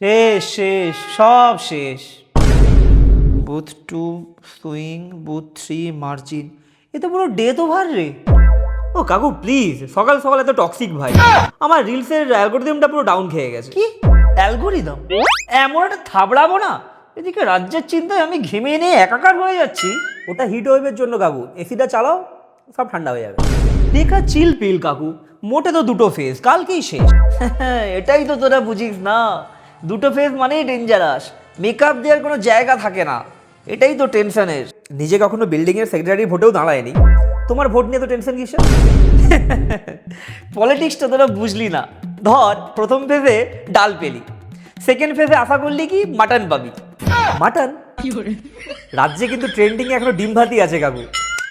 শেষ শেষ সব শেষ। বুথ 2 সুইং, বুথ 3 মার্জিন, এ তো পুরো ডেথ ওভার রে। ও কাকু প্লিজ, সকাল সকাল এত টক্সিক ভাই, আমার রিলসের অ্যালগোরিদমটা পুরো ডাউন খেয়ে গেছে। কি অ্যালগোরিদম? এমন একটা থাবড়াবো না, এদিকে রাজ্যের চিন্তায় আমি ঘেমে নিয়ে একাকার হয়ে যাচ্ছি। ওটা হিট ওয়েভের জন্য কাকু, এসিটা চালাও, সব ঠান্ডা হয়ে যাবে। দেখা চিল পিল কাকু, মোটে তো দুটো ফেজ, কালকেই শেষ। এটাই তো তোরা বুঝিস না, দুটো ফেজ মানেই ডেঞ্জারাস, মেকআপ দেওয়ার কোনো জায়গা থাকে না, এটাই তো টেনশনের। নিজে কখনো বিল্ডিংয়ের সেক্রেটারি ভোটেও দাঁড়ায়নি, তোমার ভোট নিয়ে তো টেনশন কিসের? পলিটিক্সটা তোরা বুঝলি না। ধর প্রথম ফেজে ডাল পেলি, সেকেন্ড ফেজে আশা করলি কি মাটন পাবি। মাটন রাজ্যে কিন্তু ট্রেন্ডিং এ এখনো ডিম ভাতি আছে কাকু।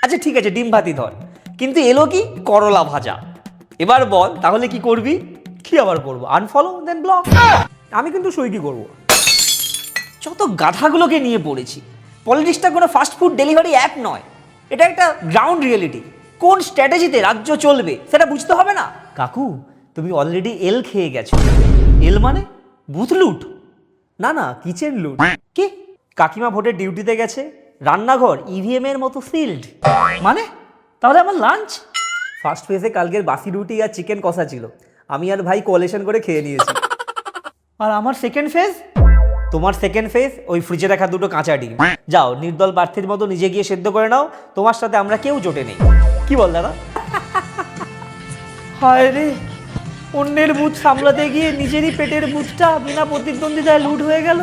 আচ্ছা ঠিক আছে ডিম ভাতি ধর, কিন্তু এলো কি করলা ভাজা। এবার বল তাহলে কি করবি? কি আবার করবো, আনফলো দেন ব্লক। আমি কিন্তু সই কি করবো। যত গাধাগুলোকে নিয়ে পড়েছি, পলিটিক্সটা কোনো ফাস্ট ফুড ডেলিভারি অ্যাপ নয়, এটা একটা গ্রাউন্ড রিয়েলিটি। কোন স্ট্র্যাটেজিতে রাজ্য চলবে সেটা বুঝতে হবে না? কাকু তুমি অলরেডি এল খেয়ে গেছো। এল মানে বুথ লুট? না না, কিচেন লুট। কি? কাকিমা ভোটের ডিউটিতে গেছে, রান্নাঘর ইভিএম এর মতো সিল্ড। মানে তাহলে আমার লাঞ্চ? ফার্স্ট ফেজে কালকের বাসি রুটি আর চিকেন কষা ছিল, আমি আর ভাই কোয়ালিশন করে খেয়ে নিয়েছি। আর আমার সেকেন্ড ফেজ? তোমার সেকেন্ড ফেজ ওই ফ্রিজে রাখা দুটো কাঁচা ডিম, যাও নির্দল প্রার্থীর মতো নিজে গিয়ে সেদ্ধ করে নাও, তোমার সাথে আমরা কেউ জোটে নেই। কি বল দাদা? হায় রে, অন্যের বুথ সামলাতে গিয়ে নিজেরই পেটের বুথটা বিনা প্রতিদ্বন্দ্বিতায় লুট হয়ে গেল।